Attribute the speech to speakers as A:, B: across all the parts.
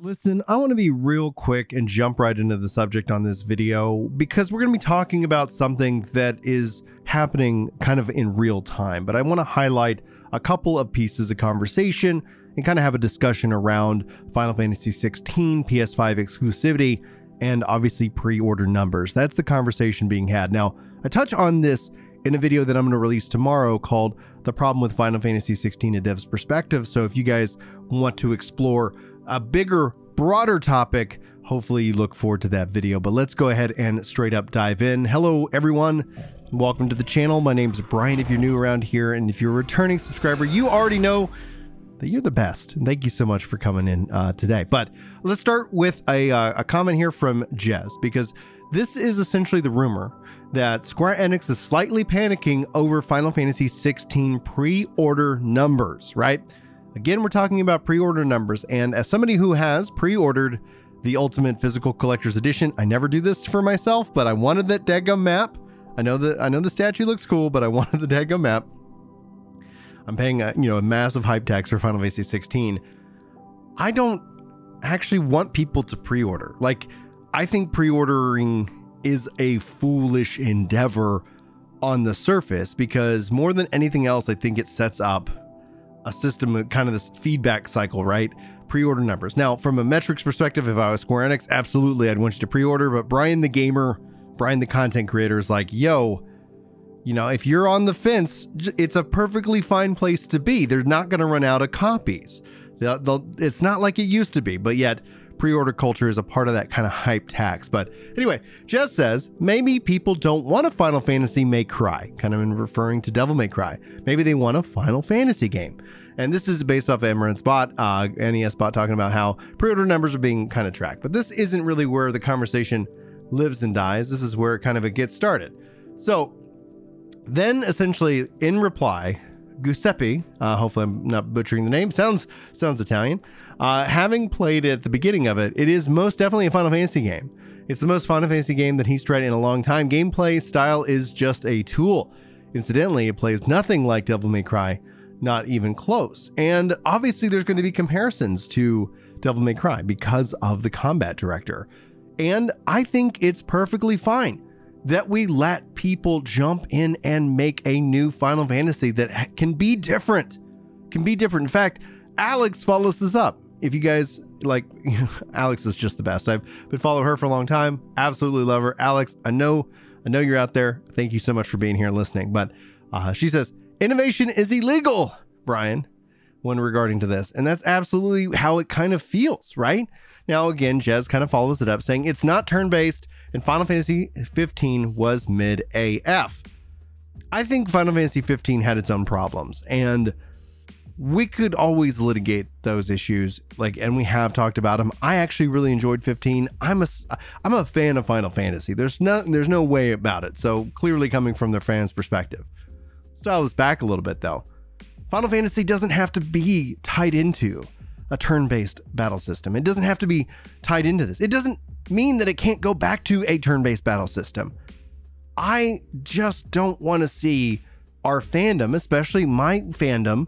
A: Listen, I want to be real quick and jump right into the subject on this video because we're going to be talking about something that is happening kind of in real time. But I want to highlight a couple of pieces of conversation and kind of have a discussion around Final Fantasy XVI, PS5 exclusivity, and obviously pre-order numbers. That's the conversation being had. Now, I touch on this in a video that I'm going to release tomorrow called The Problem with Final Fantasy XVI: A Dev's Perspective. So if you guys want to explore a bigger, broader topic, hopefully you look forward to that video. But let's go ahead and straight up dive in. Hello everyone, welcome to the channel. My name's Brian if you're new around here, and if you're a returning subscriber, you already know that you're the best, and thank you so much for coming in today. But let's start with a comment here from Jez, because this is essentially the rumor that Square Enix is slightly panicking over Final Fantasy XVI pre-order numbers, right? Again, we're talking about pre-order numbers, and as somebody who has pre-ordered the Ultimate Physical Collector's Edition, I never do this for myself, but I wanted that dadgum map. I know the statue looks cool, but I wanted the dadgum map. I'm paying a massive hype tax for Final Fantasy 16. I don't actually want people to pre-order. Like, I think pre-ordering is a foolish endeavor on the surface, because more than anything else, I think it sets up a system of kind of this feedback cycle, right? Pre-order numbers. Now, from a metrics perspective, if I was Square Enix, absolutely, I'd want you to pre-order. But Brian the gamer, Brian the content creator is like, yo, if you're on the fence, it's a perfectly fine place to be. They're not going to run out of copies. It's not like it used to be, but yet pre-order culture is a part of that kind of hype tax. But anyway, Jess says, maybe people don't want a Final Fantasy May Cry, kind of in referring to Devil May Cry. Maybe they want a Final Fantasy game. And this is based off of Emerald's bot, NES bot, talking about how pre-order numbers are being kind of tracked. But this isn't really where the conversation lives and dies. This is where it gets started. So then essentially in reply, Giuseppe, hopefully I'm not butchering the name, sounds Italian, having played at the beginning of it, it is most definitely a Final Fantasy game. It's the most Final Fantasy game that he's tried in a long time. Gameplay style is just a tool. Incidentally, it plays nothing like Devil May Cry, not even close. And obviously there's going to be comparisons to Devil May Cry because of the combat director. And I think it's perfectly fine that we let people jump in and make a new Final Fantasy that can be different. In fact, Alex follows this up. If you guys like, Alex is just the best. I've been following her for a long time. Absolutely love her. Alex, I know you're out there. Thank you so much for being here and listening. But she says, innovation is illegal, Brian, when regarding to this. And that's absolutely how it kind of feels, right? Now, again, Jez kind of follows it up saying it's not turn-based, and Final Fantasy 15 was mid AF. I think Final Fantasy 15 had its own problems, and we could always litigate those issues, and we have talked about them. I actually really enjoyed 15. I'm a fan of Final Fantasy. There's no way about it. So clearly coming from the fans' perspective. Let's dial this back a little bit though. Final Fantasy doesn't have to be tied into a turn-based battle system. It doesn't have to be tied into this. It doesn't mean that it can't go back to a turn-based battle system. I just don't want to see our fandom, especially my fandom,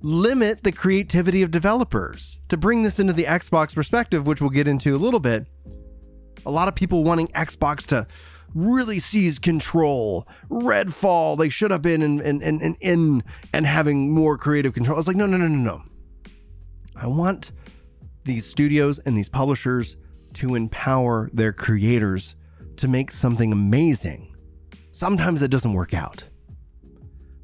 A: limit the creativity of developers. To bring this into the Xbox perspective, which we'll get into a little bit, a lot of people wanting Xbox to really seize control. Redfall, they should have been in having more creative control. I was like, no. I want these studios and these publishers to empower their creators to make something amazing. Sometimes it doesn't work out,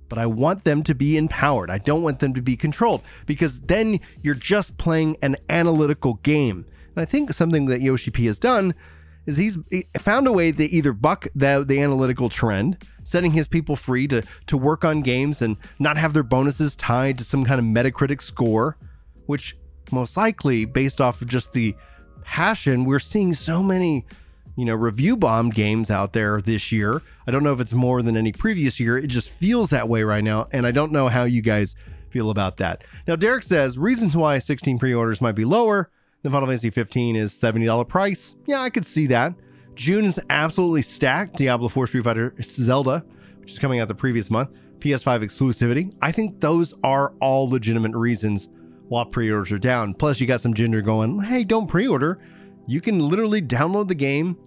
A: but I want them to be empowered. I don't want them to be controlled, because then you're just playing an analytical game. And I think something that Yoshi P has done is he found a way to either buck the analytical trend, setting his people free to work on games and not have their bonuses tied to some kind of Metacritic score, which most likely, based off of just the passion, we're seeing so many, review bombed games out there this year. I don't know if it's more than any previous year. It just feels that way right now. And I don't know how you guys feel about that. Now, Derek says reasons why 16 pre-orders might be lower than Final Fantasy 15 is $70 price. Yeah, I could see that. June is absolutely stacked. Diablo 4, Street Fighter, Zelda, which is coming out the previous month. PS5 exclusivity. I think those are all legitimate reasons while pre-orders are down. Plus, you got some ginger going, hey, don't pre-order. You can literally download the game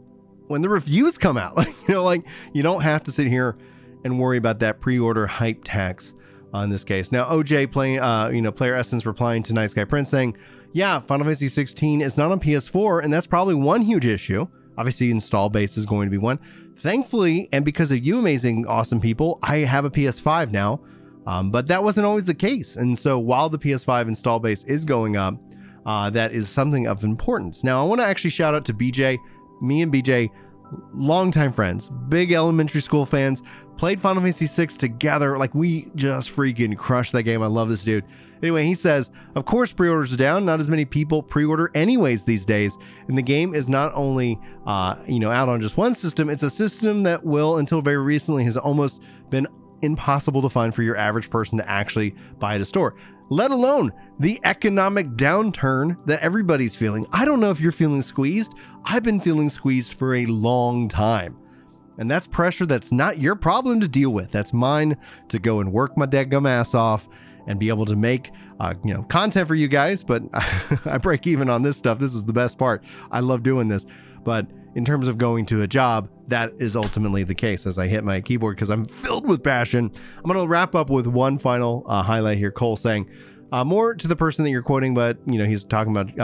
A: when the reviews come out. Like, you don't have to sit here and worry about that pre-order hype tax in this case. Now, OJ Player Essence replying to Nice Guy Prince saying, yeah, Final Fantasy 16 is not on PS4, and that's probably one huge issue. Obviously, install base is going to be one. Thankfully, and because of you amazing, awesome people, I have a PS5 now, but that wasn't always the case. And so while the PS5 install base is going up, that is something of importance. Now, I want to actually shout out to BJ. Me and BJ, longtime friends, big elementary school fans, played Final Fantasy 6 together. Like, we just freaking crushed that game. I love this dude. Anyway, he says, of course, pre-orders are down. Not as many people pre-order anyways these days. And the game is not only, out on just one system, it's a system that will, until very recently, has almost been impossible to find for your average person to actually buy at a store, let alone the economic downturn that everybody's feeling. I don't know if you're feeling squeezed. I've been feeling squeezed for a long time. And that's pressure that's not your problem to deal with. That's mine to go and work my dadgum ass off and be able to make, content for you guys. But I break even on this stuff. This is the best part. I love doing this. But in terms of going to a job, that is ultimately the case as I hit my keyboard because I'm filled with passion. I'm going to wrap up with one final highlight here. Cole saying, more to the person that you're quoting, but he's talking about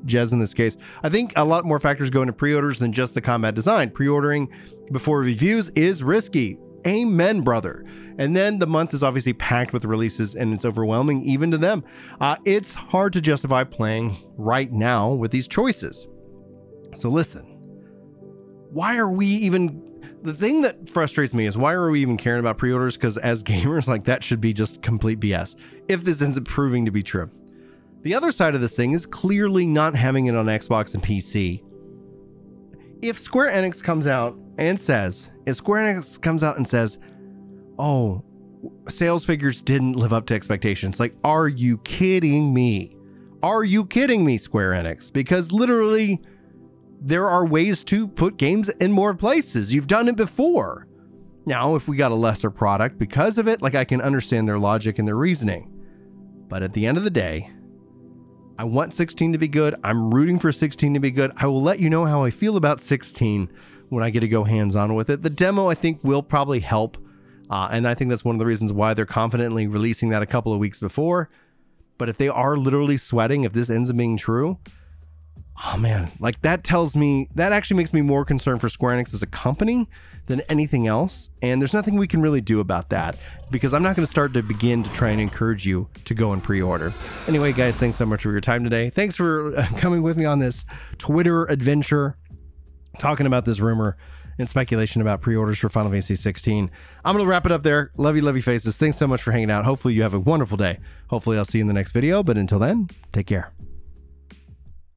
A: Jez in this case. I think a lot more factors go into pre-orders than just the combat design. Pre-ordering before reviews is risky. Amen, brother. And then the month is obviously packed with releases and it's overwhelming even to them. It's hard to justify playing right now with these choices. So listen, why are we even... The thing that frustrates me is why are we even caring about pre-orders? Because as gamers, like, that should be just complete BS if this ends up proving to be true. The other side of this thing is clearly not having it on Xbox and PC. If Square Enix comes out and says, oh, sales figures didn't live up to expectations. Like, are you kidding me? Are you kidding me, Square Enix? Because literally, there are ways to put games in more places. You've done it before. Now, if we got a lesser product because of it, like, I can understand their logic and their reasoning. But at the end of the day, I want 16 to be good. I'm rooting for 16 to be good. I will let you know how I feel about 16 when I get to go hands-on with it. The demo, I think, will probably help. And I think that's one of the reasons why they're confidently releasing that a couple of weeks before. But if they are literally sweating, if this ends up being true, oh man, like, that tells me, that actually makes me more concerned for Square Enix as a company than anything else. And there's nothing we can really do about that because I'm not going to begin to try and encourage you to go and pre-order. Anyway, guys, thanks so much for your time today. Thanks for coming with me on this Twitter adventure, talking about this rumor and speculation about pre-orders for Final Fantasy 16. I'm going to wrap it up there. Love you faces. Thanks so much for hanging out. Hopefully you have a wonderful day. Hopefully I'll see you in the next video. But until then, take care.